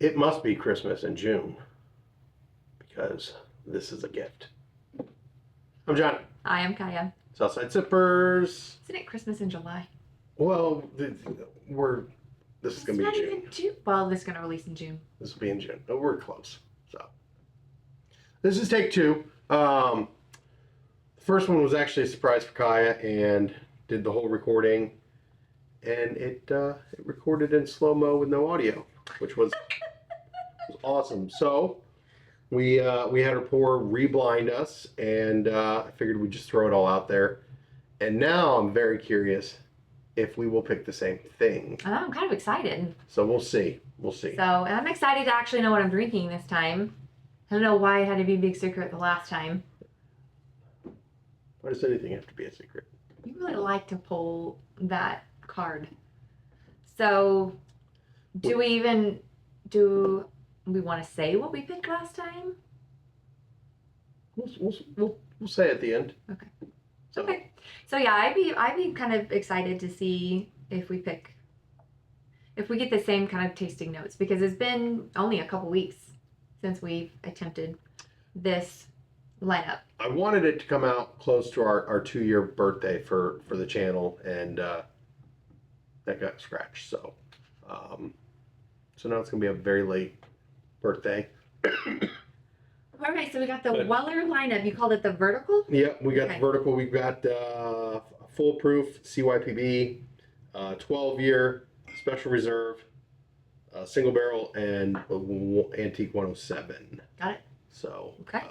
It must be Christmas in June because this is a gift. I'm John. I am Kaya. Southside Sippers. Isn't it Christmas in July? Well, this is going to be not June. even June. Well, this is going to release in June. This will be in June. But we're close. So this is take two. The first one was actually a surprise for Kaya and did the whole recording. And it recorded in slow-mo with no audio, which was awesome. So we had her pour reblind us, and I figured we'd just throw it all out there. And now I'm very curious if we will pick the same thing. I'm kind of excited. So we'll see. We'll see. So, and I'm excited to actually know what I'm drinking this time. I don't know why it had to be a big secret the last time. Why does anything have to be a secret? You really like to pull that card. So, do we want to say what we picked last time? We'll say at the end. Okay. So. Okay. So yeah, I'd be kind of excited to see if we get the same kind of tasting notes, because it's been only a couple weeks since we've attempted this lineup. I wanted it to come out close to our 2-year birthday for the channel, and that got scratched. So now it's gonna be a very late birthday. All right, so we got the Weller lineup. You called it the vertical? Yep, we got the vertical. We've got foolproof CYPB, 12-year special reserve, single barrel, and antique 107. Got it. So okay,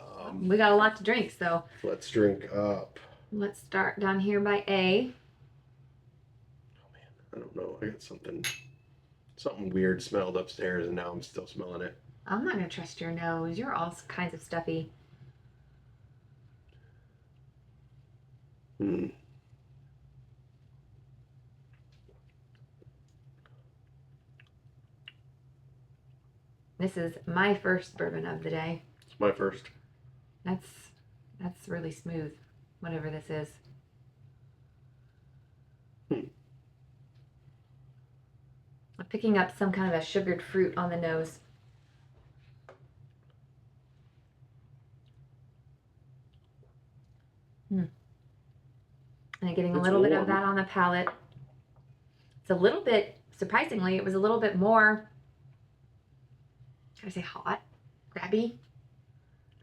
we got a lot to drink. So let's drink up. Let's start down here by A. Oh man, I don't know. I got something weird smelled upstairs, and now I'm still smelling it. I'm not going to trust your nose. You're all kinds of stuffy. This is my first bourbon of the day. It's my first. That's really smooth, whatever this is. I'm picking up some kind of a sugared fruit on the nose. And getting a little bit of that on the palate. It's a little bit, surprisingly, it was a little bit more, how do I say, hot, grabby.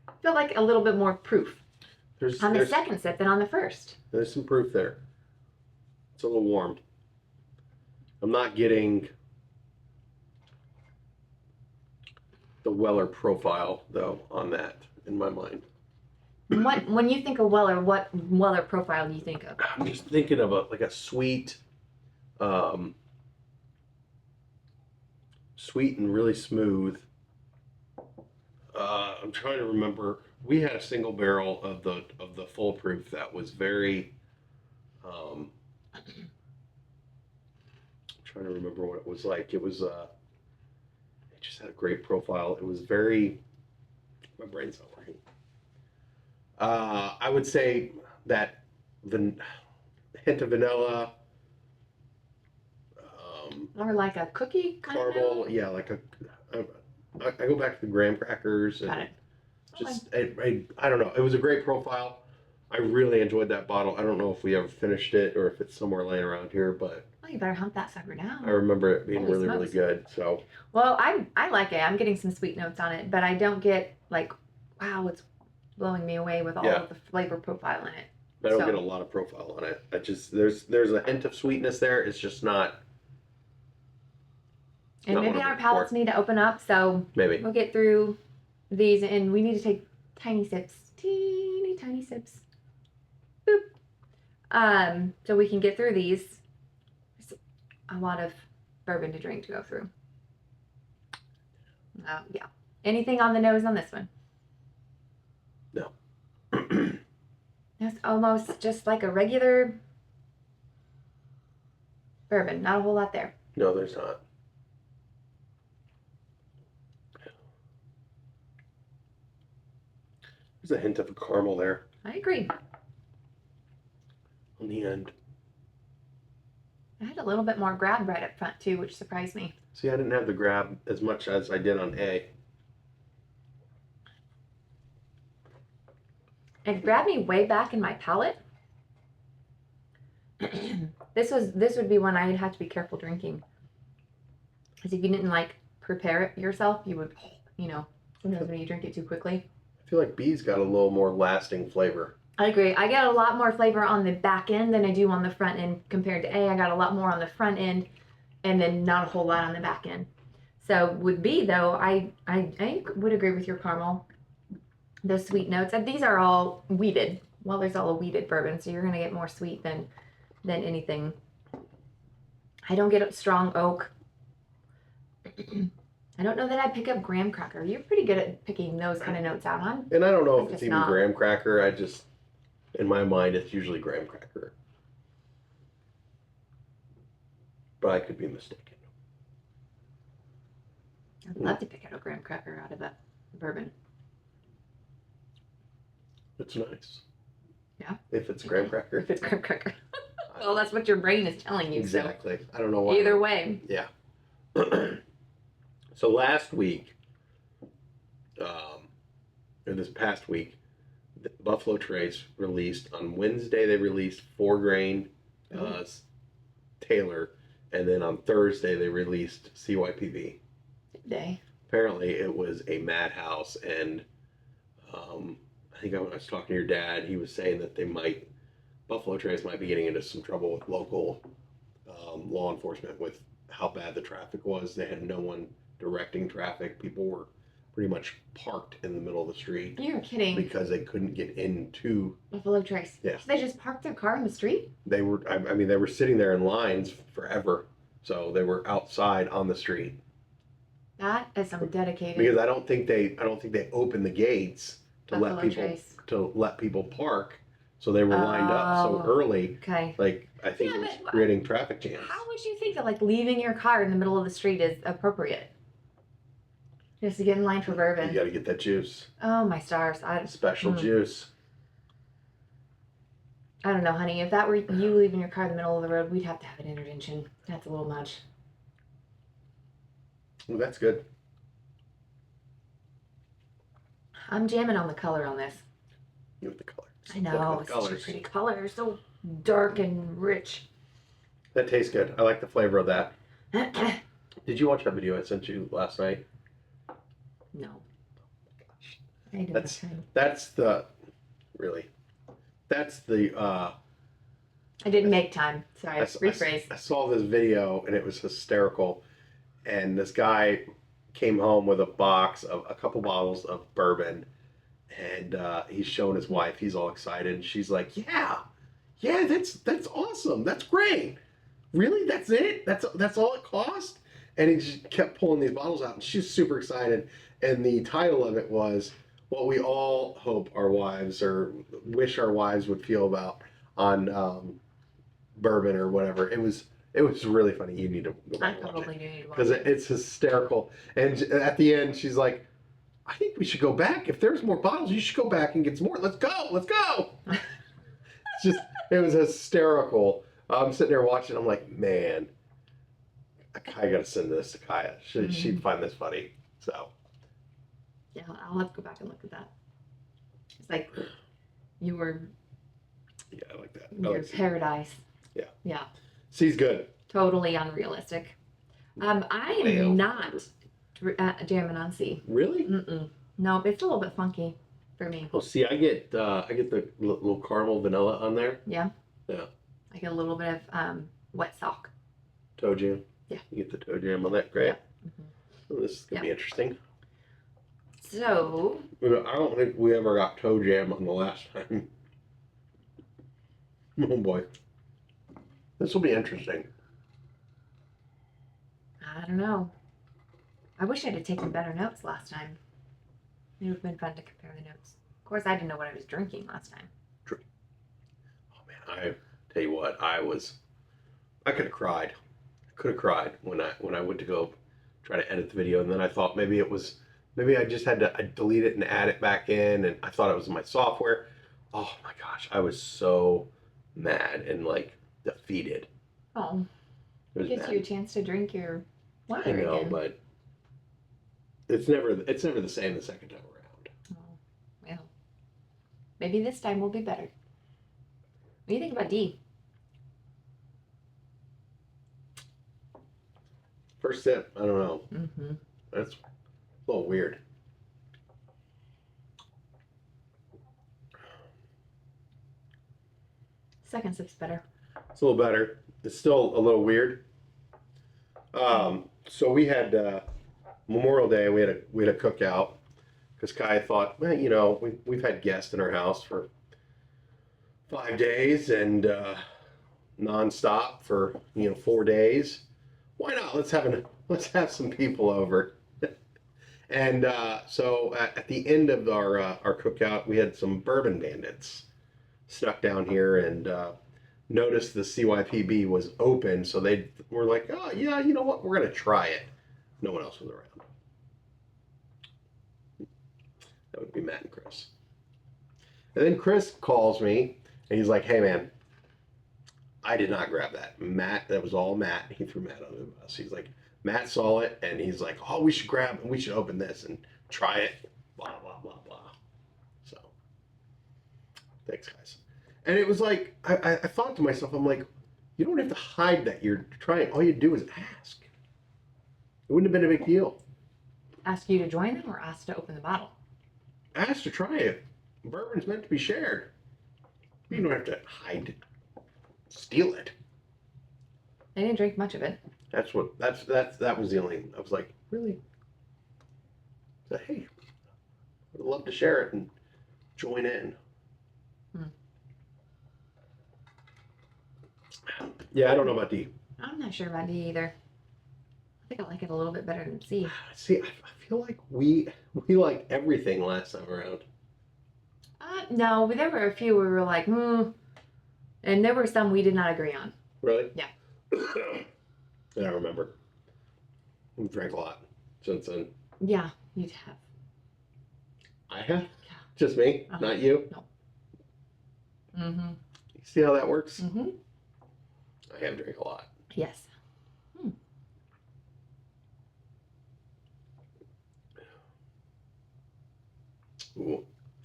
I feel like a little bit more proof on the second sip than on the first. There's some proof there. It's a little warm. I'm not getting the Weller profile, though, on that, in my mind. When you think of Weller, what Weller profile do you think of? I'm just thinking of a sweet, sweet and really smooth. I'm trying to remember. We had a single barrel of the foolproof that was very. I'm trying to remember what it was like. It was. It just had a great profile. It was very. My brain's not working. I would say that the hint of vanilla, or like a cookie kind caramel, of? yeah, like I go back to the graham crackers. And got it. just, I don't know. It was a great profile. I really enjoyed that bottle. I don't know if we ever finished it or if it's somewhere laying around here, but Well, you better hunt that sucker down. I remember it being Holy really smokes. good. So, Well, I like it. I'm getting some sweet notes on it, but I don't get like, wow, it's blowing me away with all of the flavor profile in it. I don't get a lot of profile on it. I just there's a hint of sweetness there. It's just not. And maybe our palates need to open up, so Maybe. we'll get through these, and we need to take tiny sips, teeny tiny sips. Boop. So we can get through these. There's a lot of bourbon to drink to go through. Yeah. Anything on the nose on this one? No. It's almost just like a regular bourbon. Not a whole lot there. No, there's not. There's a hint of a caramel there I agree. on the end. I had a little bit more grab right up front too, which surprised me. See, I didn't have the grab as much as I did on A. It grabbed me way back in my palate. This would be one I'd have to be careful drinking. Because if you didn't like prepare it yourself, you would, sometimes when you drink it too quickly. I feel like B's got a little more lasting flavor. I agree. I get a lot more flavor on the back end than I do on the front end compared to A. I got a lot more on the front end and then not a whole lot on the back end. So with B though, I would agree with your caramel. Those sweet notes. And these are all wheated. Well, there's all a wheated bourbon, so you're gonna get more sweet than anything. I don't get a strong oak. I don't know that I pick up graham cracker. You're pretty good at picking those kind of notes out, huh? And I don't know if I'm it's just even not. graham cracker. I just, in my mind, it's usually graham cracker. But I could be mistaken. I'd love to pick out a graham cracker out of a bourbon. It's nice. Yeah. If it's graham cracker. If it's graham cracker. Well, that's what your brain is telling you. Exactly. So. I don't know why. Either way. Yeah. So last week, or this past week, the Buffalo Trace released on Wednesday. They released 4-grain Taylor, and then on Thursday they released CYPV. Day. Apparently, it was a madhouse, and I think when I was talking to your dad, he was saying that Buffalo Trace might be getting into some trouble with local law enforcement with how bad the traffic was. They had no one directing traffic. People were pretty much parked in the middle of the street You're kidding. because they couldn't get into Buffalo Trace. Yeah. So they just parked their car in the street? They were. I mean, they were sitting there in lines forever. So they were outside on the street. That is some dedicated. Because I don't think they opened the gates to Buffalo let people park. So they were lined up so early. Okay. Like I think Yeah, it was but creating traffic jams. How would you think that like leaving your car in the middle of the street is appropriate? Just to get in line for bourbon. You got to get that juice. Oh my stars! Special juice. I don't know, honey. If that were you leaving your car in the middle of the road, we'd have to have an intervention. That's a little much. Well, that's good. I'm jamming on the color on this. You with the color. I know, it's such a pretty color. So dark and rich. That tastes good. I like the flavor of that. Did you watch that video I sent you last night? No. I didn't have time. That's the I didn't make time. Sorry, rephrase. I saw this video and it was hysterical. And this guy came home with a couple bottles of bourbon, and he's showing his wife. He's all excited. And she's like, "Yeah, that's awesome. That's great. Really, that's it? That's all it cost?" And he just kept pulling these bottles out, and she's super excited. And the title of it was what we all hope our wives or wish our wives would feel about on bourbon or whatever. It was really funny. You need to go back and watch probably do need to watch because it. it's hysterical. And at the end, she's like, "I think we should go back. If there's more bottles, you should go back and get some more. Let's go." It was hysterical. I'm sitting there watching. I'm like, man, I gotta send this to Kaya. She'd find this funny. So Yeah, I'll have to go back and look at that. It's like you were yeah, I like that. your paradise. Yeah. Yeah. C's good. Totally unrealistic. I am not jamming on C. Really? Mm-mm. No, it's a little bit funky for me. Well, see, I get the little caramel vanilla on there. Yeah. Yeah. I get a little bit of wet sock. Toe jam. Yeah. You get the toe jam on that. Great. Yeah. Mm-hmm. Well, this is gonna be interesting. So. I don't think we ever got toe jam on the last time. Oh boy. This will be interesting. I don't know. I wish I'd have taken better notes last time. It would have been fun to compare the notes. Of course, I didn't know what I was drinking last time. Oh man, I tell you what, I could have cried. I could have cried when I went to go try to edit the video, and then I thought maybe I just had to delete it and add it back in, and I thought it was in my software. Oh my gosh, I was so mad and like defeated. Oh, It was gives bad. you a chance to drink your Wonder I know, again. but it's never the same the second time around. Oh, well, maybe this time will be better. What do you think about D? First sip, I don't know. Mm-hmm. That's a little weird. Second sip's better. It's a little better. It's still a little weird. So we had Memorial Day. We had a cookout because Kai thought, well, we've had guests in our house for 5 days and nonstop for 4 days. Why not? Let's have some people over. And so at the end of our cookout, we had some bourbon bandits snuck down here and noticed the CYPB was open, so they were like, oh yeah, you know what, we're gonna try it. No one else was around. That would be Matt and Chris. And then Chris calls me and he's like, hey man, I did not grab that. That was all Matt. He threw Matt under the bus. He's like, Matt saw it and he's like, oh, we should open this and try it. Blah, blah, blah, blah. So, thanks, guys. And it was like, I thought to myself, I'm like, you don't have to hide that you're trying. All you do is ask. It wouldn't have been a big deal. Ask you to join them or ask to open the bottle? Ask to try it. Bourbon's meant to be shared. You don't have to hide it. Steal it. I didn't drink much of it. That was the only. I was like, really? So, hey, I'd love to share it and join in. Yeah, I don't know about D. I'm not sure about D either. I think I like it a little bit better than C. See, I feel like we liked everything last time around. No, but there were a few where we were like, and there were some we did not agree on. Really? Yeah. I don't remember. We've drank a lot since then. Yeah, you'd have. I have? Yeah. Just me? Uh-huh. Not you? No. Mm-hmm. You see how that works? Mm-hmm. I have drank a lot. Yes. Ooh,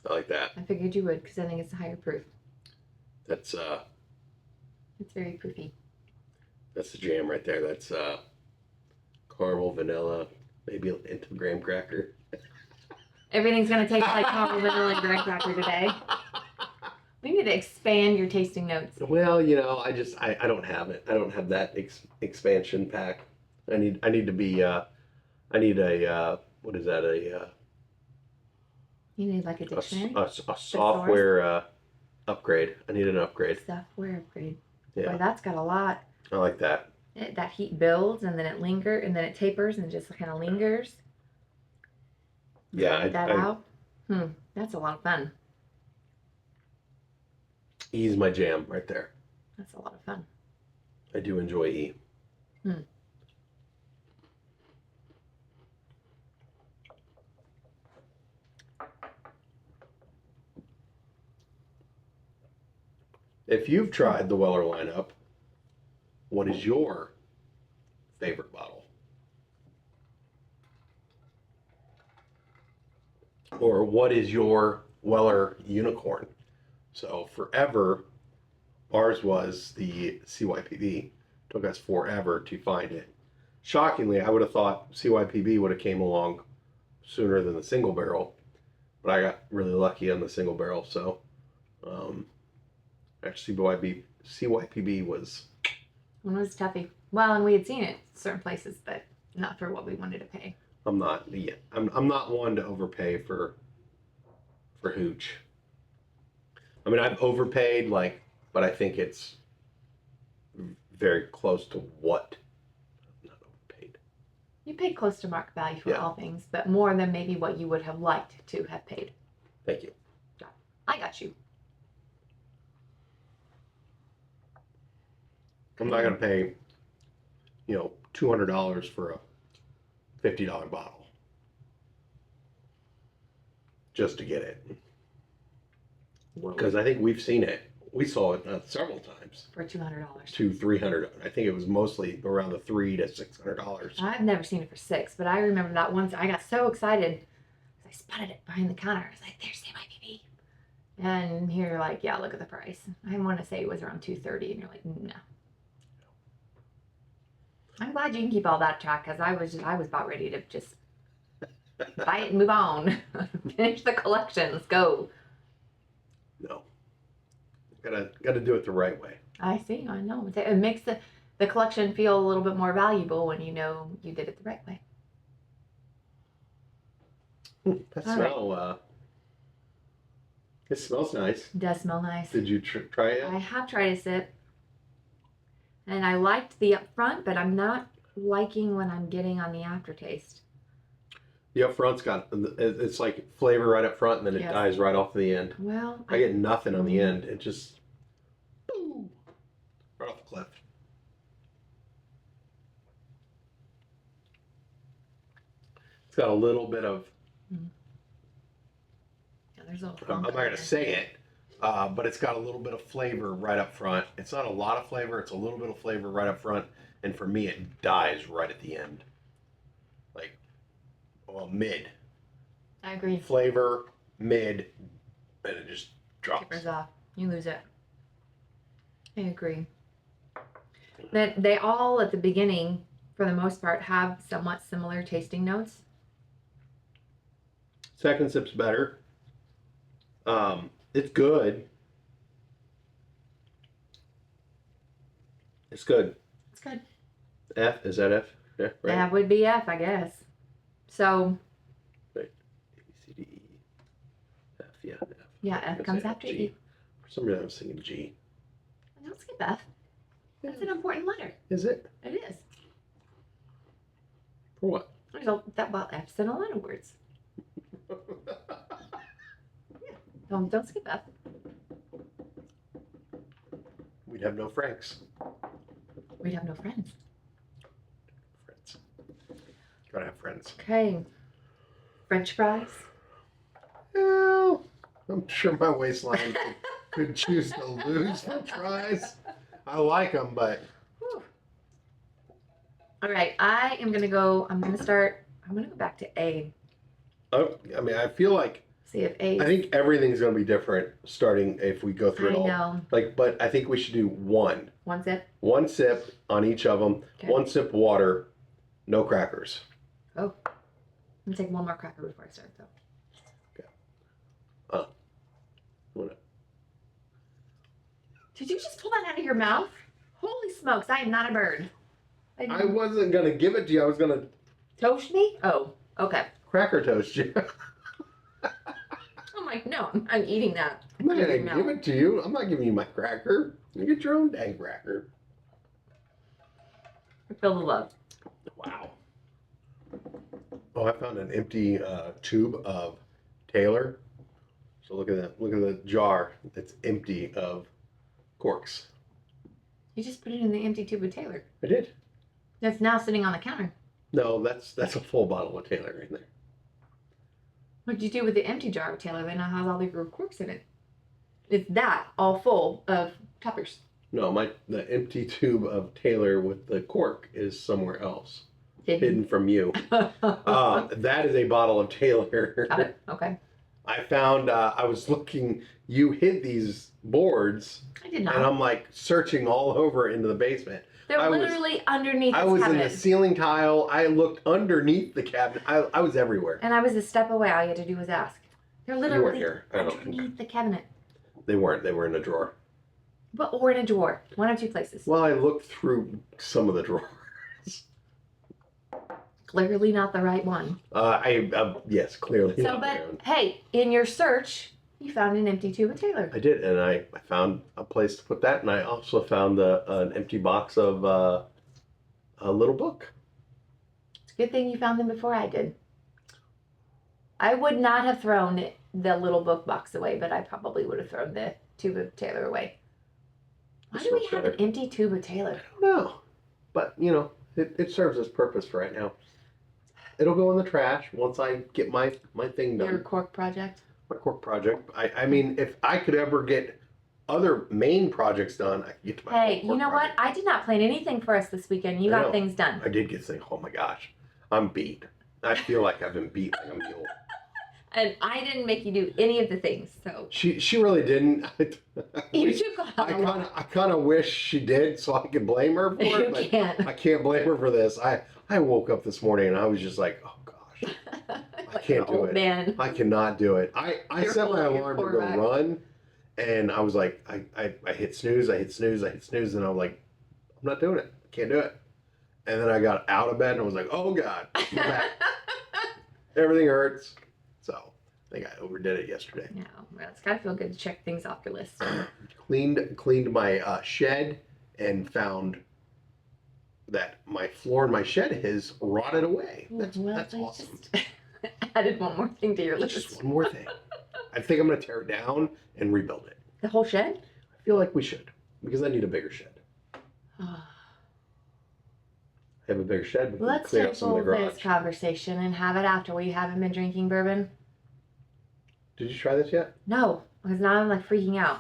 I like that. I figured you would because I think it's a higher proof. That's It's very proofy. the jam right there. That's caramel, vanilla, maybe an hint of graham cracker. Everything's gonna taste like caramel vanilla and graham cracker today. We need to expand your tasting notes. Well, I don't have it. I don't have that expansion pack. I need to be I need a what is that, You need like a dictionary. a software upgrade. I need an upgrade. Software upgrade. Yeah. Boy, that's got a lot. I like that. That heat builds and then it lingers and then it tapers and just kind of lingers. Yeah, That out. That's a lot of fun. E's my jam right there. That's a lot of fun. I do enjoy E. If you've tried the Weller lineup, what is your favorite bottle? Or what is your Weller unicorn? So forever, ours was the CYPB. Took us forever to find it. Shockingly, I would have thought CYPB would have came along sooner than the single barrel, but I got really lucky on the single barrel. So, actually, CYPB was. One was toughy. Well, and we had seen it certain places, but not for what we wanted to pay. I'm not one to overpay for hooch. I mean, I've overpaid, but I think it's very close to what. Not overpaid. You paid close to market value for Yeah. all things, but more than maybe what you would have liked to have paid. Thank you. I got you. I'm not going to pay, $200 for a $50 bottle just to get it. Because I think we've seen it we saw it several times. For $200. To $300. I think it was mostly around the $300 to $600. I've never seen it for $6, but I remember that once I got so excited. I spotted it behind the counter. I was like, there's CYPB. And here you're like, yeah, look at the price. I want to say it was around $230, and you're like, no. I'm glad you can keep all that track, because I was about ready to just buy it and move on. Finish the collection. Let's go. No. Gotta do it the right way. I see. I know. It makes the collection feel a little bit more valuable when you know you did it the right way. That All smell, it smells nice. It does smell nice. Did you try it? I have tried a sip. And I liked the up front, but I'm not liking what I'm getting on the aftertaste. The up front's got, it's like flavor right up front, and then it Yes. dies right off the end. Well, I get nothing on the end. It just, boom, right off the cliff. It's got a little bit of, yeah, there's a little I'm not going to say it, but it's got a little bit of flavor right up front. It's not a lot of flavor. It's a little bit of flavor right up front. And for me, it dies right at the end. Like, well, mid. I agree. Flavor, mid, and it just drops. Kippers off. You lose it. I agree. That they all at the beginning, for the most part, have somewhat similar tasting notes. Second sip's better. It's good. It's good. It's good. F, is that F? Yeah, right. That would be F, I guess. So, Right. A, B, C, D, E, F, yeah, F. yeah, F That's comes it, after G. E. For some reason I was thinking G. Don't skip F. That's an important letter. Is it? It is. For what? Well, F's in a lot of words. Don't skip F. We'd have no Franks. We'd have no friends. Friends. Gotta have friends. Okay. French fries. Well, I'm sure my waistline could choose to lose French fries. I like them, but Whew. All right, I'm gonna go back to A. I mean, I feel like See if A. I think everything's gonna be different starting if we go through it I all. know. Like, but I think we should do one sip on each of them. Okay. One sip water, no crackers. Oh. I'm gonna take one more cracker before I start though. What? Did you just pull that out of your mouth? Holy smokes, I am not a bird. I wasn't gonna give it to you. I was gonna Toast me? Oh, okay. cracker toast you. I'm like, no, I'm eating that. I'm not gonna No. give it to you. I'm not giving you my cracker. You get your own dang cracker. I feel the love. Wow. Oh, I found an empty tube of Taylor. So look at that. Look at the jar. It's empty of corks. You just put it in the empty tube of Taylor. I did. That's now sitting on the counter. No, that's a full bottle of Taylor right there. What'd you do with the empty jar of Taylor that now has all the corks in it? It's that all full of toppers. No, the empty tube of Taylor with the cork is somewhere else, hidden from you. That is a bottle of Taylor. Got it. Okay. I found. I was looking. You hid these boards, I did not. and I'm like searching all over into the basement. They're literally underneath I this was cabinet. in the ceiling tile. I looked underneath the cabinet. I was everywhere. And I was a step away. All you had to do was ask. They're You weren't literally here. I don't underneath the cabinet. They weren't. They were in a drawer. But or in a drawer. One of two places. Well, I looked through some of the drawers. Clearly not the right one. Yes, clearly. So, not my but own. hey, in your search, you found an empty tube of Taylor. I did, and I found a place to put that, and I also found an empty box of a little book. It's a good thing you found them before I did. I would not have thrown the little book box away, but I probably would have thrown the tube of Taylor away. Why This do we smells have better. an empty tube of Taylor? I don't know, but it serves its purpose for right now. It'll go in the trash once I get my thing done. Your cork project? My cork project. I mean, if I could ever get other main projects done, I can get to my Hey, pulled you know pork what? project. I did not plan anything for us this weekend. You I got know. things done. I did get to think, oh my gosh, I'm beat. I feel like I've been beat like a mule. And I didn't make you do any of the things, so. She really didn't. You took on a lot. I kind of wish she did so I could blame her for You it, but can't. I can't blame her for this. I woke up this morning and I was just like, oh gosh, I Like can't an do old it. man. I cannot do it. I You're set my old, you're alarm to poor go back. run, and I was like, I hit snooze, I hit snooze, I hit snooze, and I'm like, I'm not doing it. I can't do it. And then I got out of bed and I was like, oh god, my back. Everything hurts. So I think I overdid it yesterday. No, well, it's gotta feel good to check things off your list. Cleaned my shed and found that my floor in my shed has rotted away. That's I awesome. Just added one more thing to your Just list. one more thing. I think I'm gonna tear it down and rebuild it. The whole shed? I feel like we should because I need a bigger shed. I have a bigger shed. We can Let's clear out some of the table this garage. conversation and have it after we haven't been drinking bourbon. Did you try this yet? No, because now I'm like freaking out.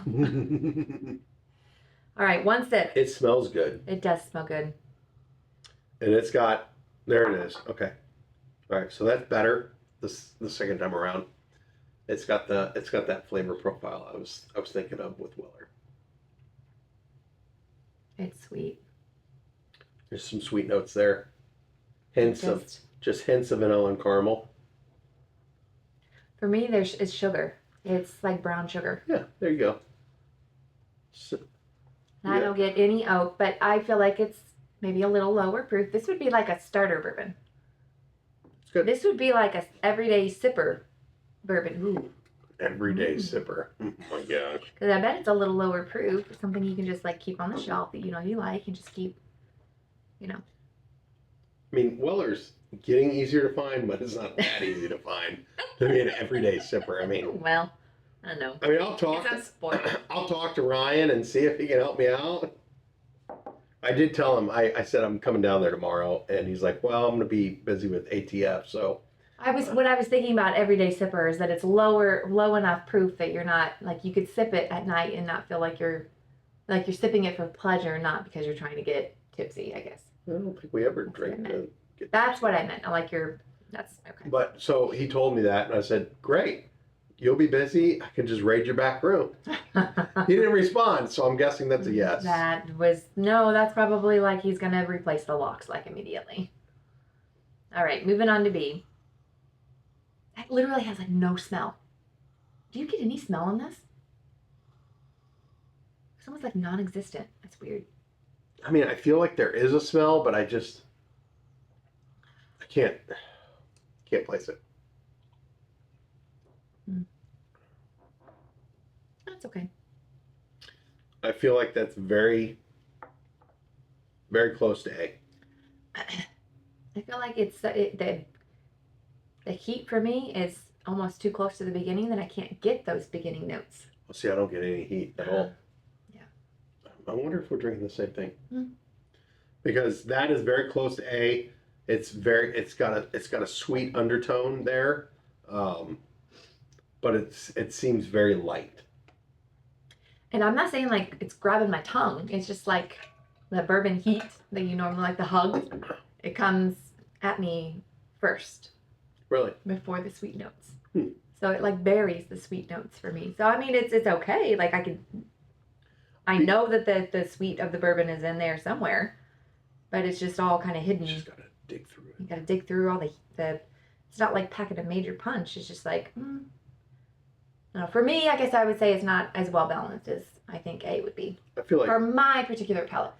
All right, one sip. It smells good, It does smell good. and it's got. There it is. Okay. All right, so that's better. The second time around, it's got that flavor profile I was thinking of with Weller. It's sweet. There's some sweet notes there. Hints of vanilla and caramel. For me, it's sugar. It's like brown sugar. Yeah, there you go. So, I don't get any oak, but I feel like it's maybe a little lower proof. This would be like a starter bourbon. it's good. This would be like a everyday sipper bourbon. Ooh. Everyday sipper. Oh my gosh. Because I bet it's a little lower proof. Something you can just like keep on the shelf that you know you like and just keep, you know. I mean, Weller's getting easier to find, but it's not that easy to find to be an everyday sipper. I mean, Well, I don't know. I mean, I'll talk. I'm spoiled. I'll talk to Ryan and see if he can help me out. I did tell him. I said I'm coming down there tomorrow, and he's like, "Well, I'm going to be busy with ATF." So What I was thinking about everyday sipper is that it's low enough proof that you're not like you could sip it at night and not feel like you're sipping it for pleasure, not because you're trying to get tipsy. I guess I don't think we ever That's drink. what I meant. Get that's what I meant. I like that's okay. But so he told me that, and I said, "Great, you'll be busy. I can just raid your back room." He didn't respond, so I'm guessing that's a yes. That's probably like he's gonna replace the locks like immediately. All right, moving on to B. That literally has like no smell. Do you get any smell in this? It's almost like non-existent. That's weird. I mean, I feel like there is a smell, but I can't place it. That's okay. I feel like that's very, very close to A. I feel like the heat for me is almost too close to the beginning that I can't get those beginning notes. Well, see, I don't get any heat at all. Yeah. I wonder if we're drinking the same thing. Hmm. Because that is very close to A. It's got a sweet undertone there, but it seems very light. And I'm not saying like it's grabbing my tongue. It's just like the bourbon heat that you normally like the hug. It comes at me first Really? before the sweet notes. Hmm. So it like buries the sweet notes for me. So I mean it's okay. Like I know that the sweet of the bourbon is in there somewhere, but it's just all kind of hidden. You just gotta dig through it. You gotta dig through all the it's not like packing a major punch. It's just like no, for me, I guess I would say it's not as well balanced as I think A would be. I feel For like my particular palate.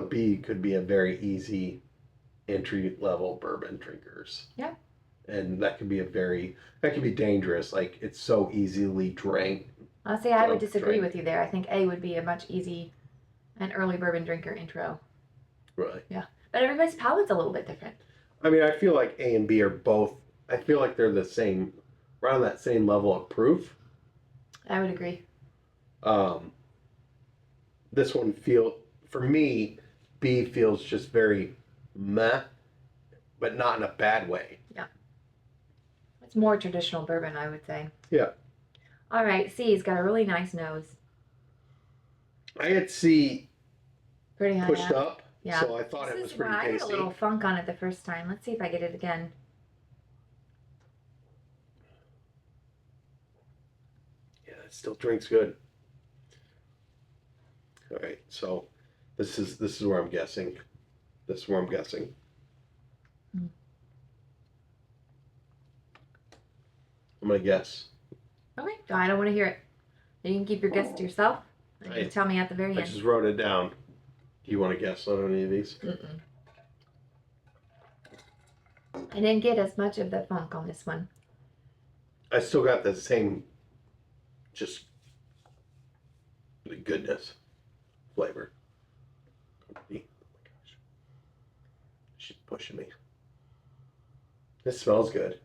B could be a very easy entry level bourbon drinkers. Yeah. And that could be dangerous. Like it's so easily drank. I'll say I would Drink. disagree with you there. I think A would be a much an early bourbon drinker intro. Really. Yeah. But everybody's palate's a little bit different. I mean, I feel like A and B are both. I feel like they're the same, right on that same level of proof. I would agree. This one for me, B feels just very meh, but not in a bad way. Yeah. It's more traditional bourbon, I would say. Yeah. All right, C's got a really nice nose. I had C Pretty high pushed up. up, Yeah. so I thought it was pretty I get a tasty. little funk on it the first time. Let's see if I get it again. Yeah, it still drinks good. All right, so this is where I'm guessing. This is where I'm guessing. Mm. I'm gonna guess. Okay. I don't want to hear it. You can keep your guess to yourself. And you tell me at the very I end. just wrote it down. Do you want to guess on any of these? Mm-mm. I didn't get as much of the funk on this one. I still got the same, just the goodness flavor. Oh my gosh, she's pushing me. This smells good.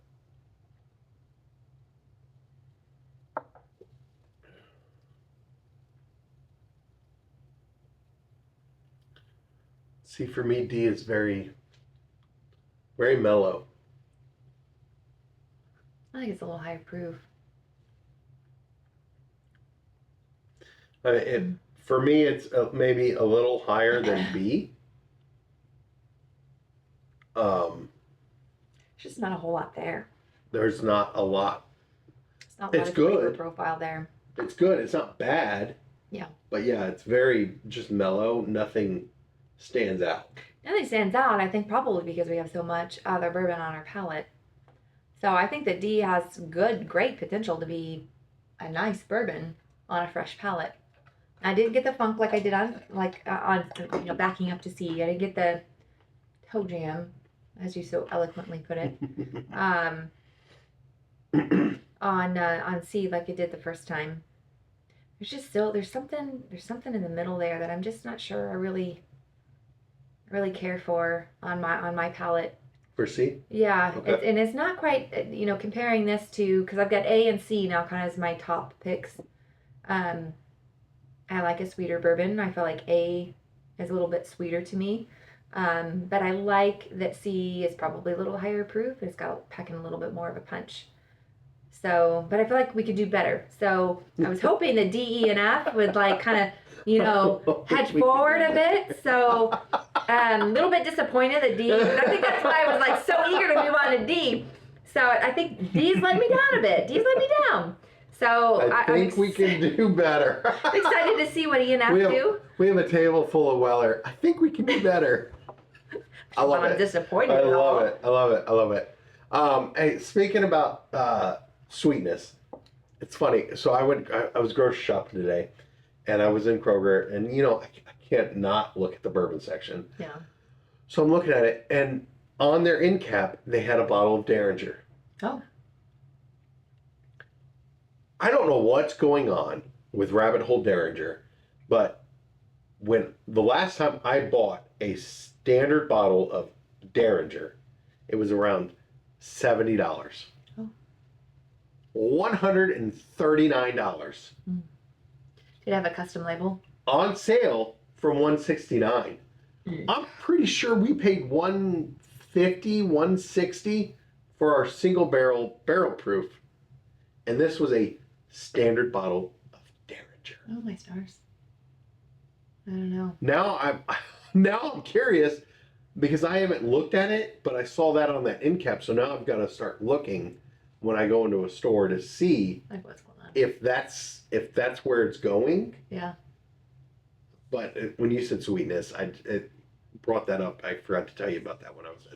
See, for me, D is very, very mellow. I think it's a little higher proof. For me, it's maybe a little higher than B. There's just not a whole lot there. There's not a lot. It's not a lot of flavor profile there. It's good. It's not bad. Yeah. But yeah, it's very just mellow. Nothing stands out. Nothing stands out, I think, probably because we have so much other bourbon on our palate. So I think that D has great potential to be a nice bourbon on a fresh palate. I didn't get the funk like I did on backing up to C. I didn't get the toe jam, as you so eloquently put it, on C like I did the first time. There's something in the middle there that I'm just not sure I really care for on my palate. For C? Yeah, Okay. it's not quite, comparing this to, because I've got A and C now kind of as my top picks. I like a sweeter bourbon. I feel like A is a little bit sweeter to me. But I like that C is probably a little higher proof. It's got packing a little bit more of a punch. So, but I feel like we could do better. So I was hoping that D, E, and F would kind of, hedge forward a bit. So a little bit disappointed that D, I think that's why I was so eager to move on to D. So I think D's let me down a bit. D's let me down. So I think we can do better. I'm excited to see what E and F do. We have a table full of Weller. I think we can do better. I love it. I'm disappointed. I love it. I love it. I love it. Hey, speaking about sweetness, it's funny. So I was grocery shopping today, and I was in Kroger, and I can't not look at the bourbon section. Yeah. So I'm looking at it, and on their end cap, they had a bottle of Derringer. Oh. I don't know what's going on with Rabbit Hole Derringer, but when the last time I bought a standard bottle of Derringer, it was around $70. Oh. $139. Did it have a custom label? On sale from $169. I'm pretty sure we paid $150, $160 for our single barrel proof, and this was a standard bottle of Derringer. Oh my stars! I don't know. Now I'm curious because I haven't looked at it, but I saw that on that end cap, so now I've got to start looking when I go into a store to see what's going on. if that's where it's going. Yeah. But when you said sweetness, it brought that up. I forgot to tell you about that when I was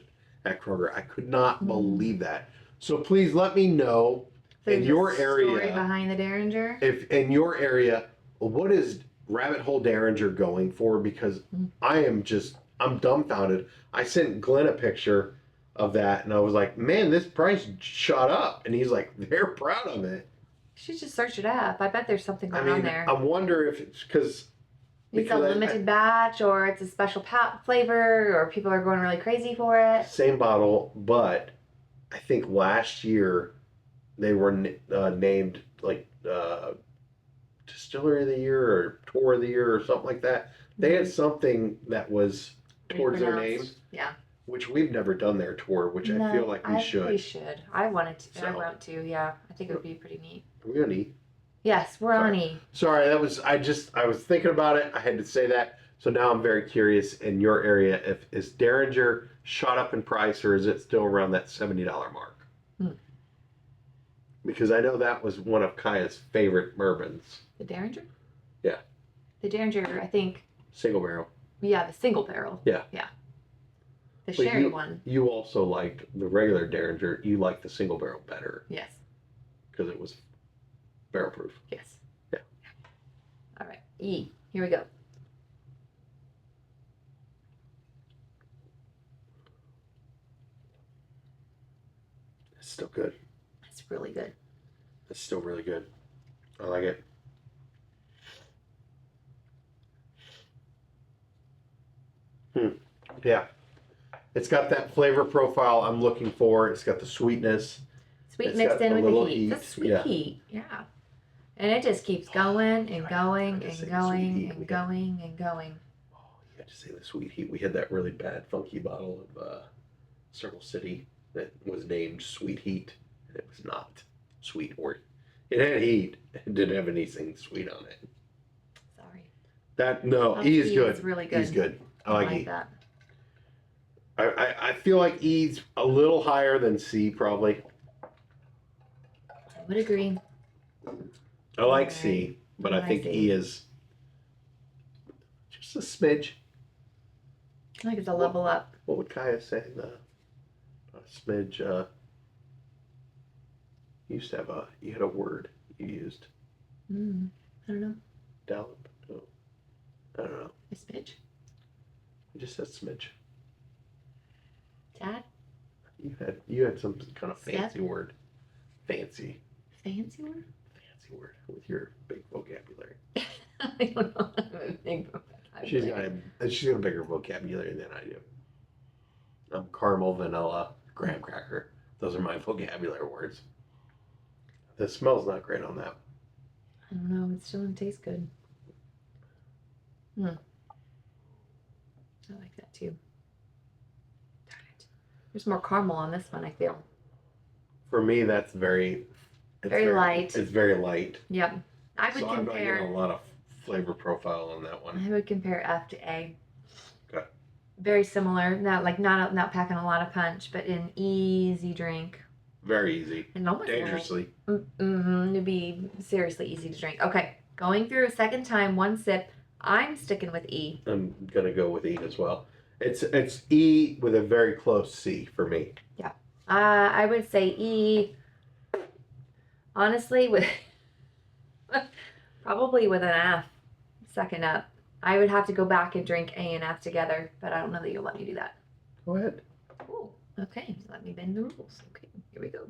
at Kroger. I could not believe that. So please let me know in your area. Story behind the Derringer. If in your area, what is Rabbit Hole Derringer going for? Because I'm dumbfounded. I sent Glenn a picture of that, and I was like, man, this price shot up. And he's like, they're proud of it. You should just search it up. I bet there's something going on there. I wonder if it's because it's a limited batch, or it's a special flavor, or people are going really crazy for it. Same bottle, but I think last year they were named Distillery of the Year or Tour of the Year or something like that. They had something that was towards their name. Yeah. Which we've never done their tour, which I feel like we should. We should. I want to, yeah. I think it would be pretty neat. Are we gonna eat? Yes, we're on E. Sorry, I was thinking about it. I had to say that. So now I'm very curious in your area if is Derringer shot up in price or is it still around that $70 mark? Hmm. Because I know that was one of Kaya's favorite bourbons. The Derringer? Yeah. The Derringer, I think. Single barrel. Yeah, the single barrel. Yeah. Yeah. The But sherry one. You also liked the regular Derringer. You liked the single barrel better. Yes. Because it was barrel proof. Yes. Yeah. All right. E. Here we go. It's still good. It's really good. It's still really good. I like it. Yeah. It's got that flavor profile I'm looking for. It's got the sweetness. Sweet It's mixed got in a with little the heat. heat, That's sweet yeah. heat. Yeah. And it just keeps going and going just say and the sweet going heat. and going and going. Oh, you had to say the sweet heat. We had that really bad, funky bottle of Circle City that was named Sweet Heat, and it was not sweet. Or it had heat. It didn't have anything sweet on it. Sorry. E is good. Is really good. E's good. I like E. that. I feel like E's a little higher than C probably. I would agree. I like Alright. C, but I think see. E is just a smidge. I think it's a level up. What would Kaya say? A smidge. You used to have you had a word you used. I don't know. Dollop. No. I don't know. A smidge. You just said smidge. Dad? You had some kind of Step? fancy word. Fancy Fancy word with your big vocabulary. I don't know. She's got a bigger vocabulary than I do. Caramel, vanilla, graham cracker. Those are my vocabulary words. The smell's not great on that. I don't know. It still doesn't taste good. I like that too. Darn it. There's more caramel on this one, I feel. For me, that's very light. It's very light. Yep. I would So I'm not getting a compare. lot of flavor profile on that one. I would compare F to A. Okay. Very similar. Not packing a lot of punch, but an easy drink. Very easy. And almost Dangerously. to be seriously easy to drink. Okay, going through a second time, one sip. I'm sticking with E. I'm gonna go with E as well. It's E with a very close C for me. Yeah. I would say E. Honestly, with probably with an F, second up. I would have to go back and drink A and F together, but I don't know that you'll let me do that. Go ahead. Oh, okay. Let me bend the rules. Okay, here we go.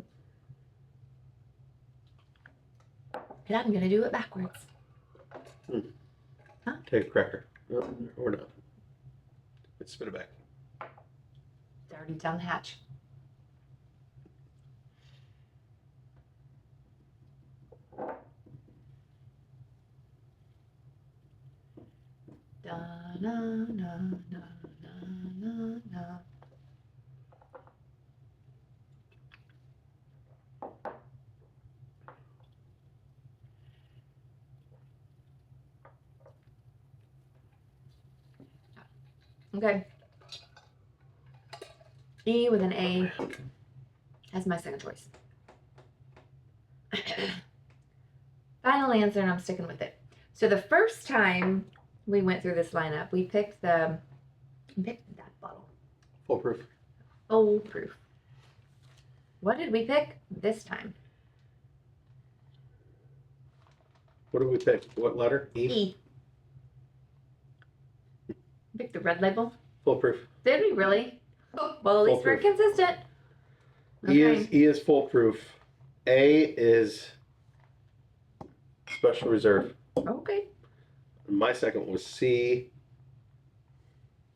And I'm gonna do it backwards. Huh? Take a cracker. No, or not. Let's spit it back. It's already down the hatch. Da na na na na na na. Okay. E with an A as my second choice. Final answer, and I'm sticking with it. So the first time we went through this lineup, we picked that bottle. Foolproof. Foolproof. What did we pick this time? What did we pick? What letter? E? E. Pick the red label. Foolproof. Did we really? Well, at least we're consistent. Okay. E is foolproof. A is special reserve. Okay. My second was C.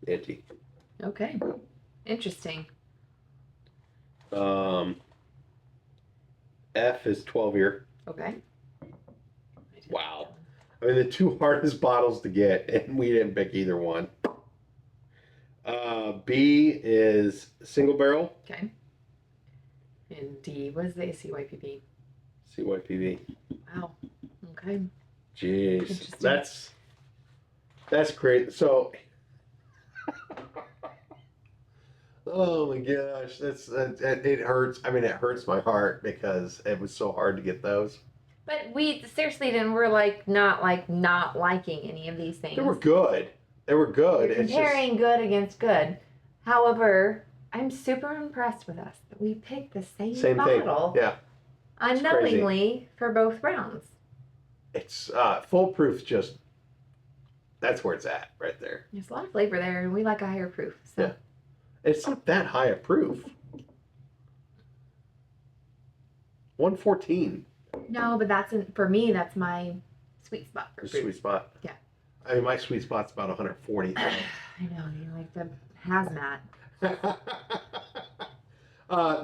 Antique. Okay. Interesting. F is 12 year. Okay. Wow. I mean, the two hardest bottles to get, and we didn't pick either one. B is single barrel. Okay. And D was the CYPP. CYPV. Wow. Okay. Jeez, Interesting. that's great. So, oh my gosh, it hurts. I mean, it hurts my heart because it was so hard to get those. But we seriously then we're like not liking any of these things. They were good. They were good. You're It's just comparing good against good. However, I'm super impressed with us that we picked the same same thing. bottle Yeah, unknowingly for both rounds. it's foolproof. Just that's where it's at right there. There's a lot of flavor there, and we like a higher proof. So. Yeah. It's not that high a proof. 114. No, but for me. That's my sweet spot for The proof. sweet spot. Yeah. I mean, my sweet spot's about 140. I know you like the hazmat.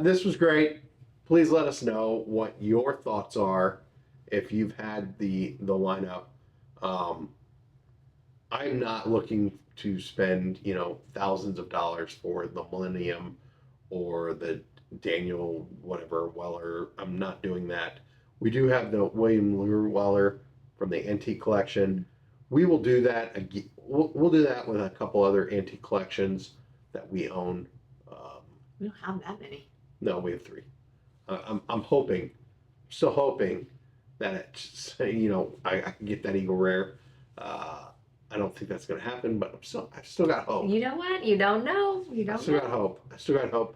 This was great. Please let us know what your thoughts are if you've had the lineup. I'm not looking to spend thousands of dollars for the Millennium or the Daniel whatever Weller. I'm not doing that. We do have the William Lure Weller from the antique collection. We will do that again. We'll do that with a couple other antique collections that we own. We don't have that many. No, we have 3. I'm hoping, still hoping that it's, I can get that Eagle Rare. I don't think that's going to happen, but I've still got hope. You know what? You don't know. You don't I still know. got hope. I still got hope.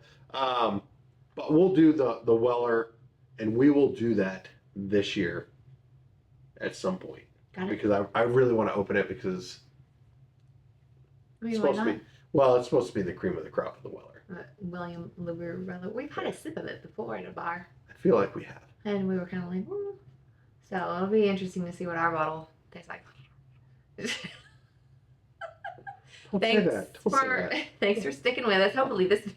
But we'll do the Weller, and we will do that this year at some point. Got it. Because I really want to open it because I mean, it's why supposed to not? be, well, it's supposed to be the cream of the crop of the Weller. William Lure. We've had a sip of it before at a bar, I feel like we have. and we were kind of like, "Ooh." So it'll be interesting to see what our bottle tastes like. Don't say Thanks that. Don't say for that. thanks for sticking with us. Hopefully this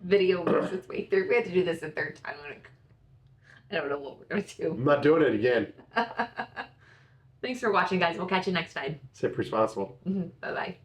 video works its way through. We had to do this a third time. I don't know what we're gonna do. I'm not doing it again. Thanks for watching, guys. We'll catch you next time. Sip responsible. Bye bye.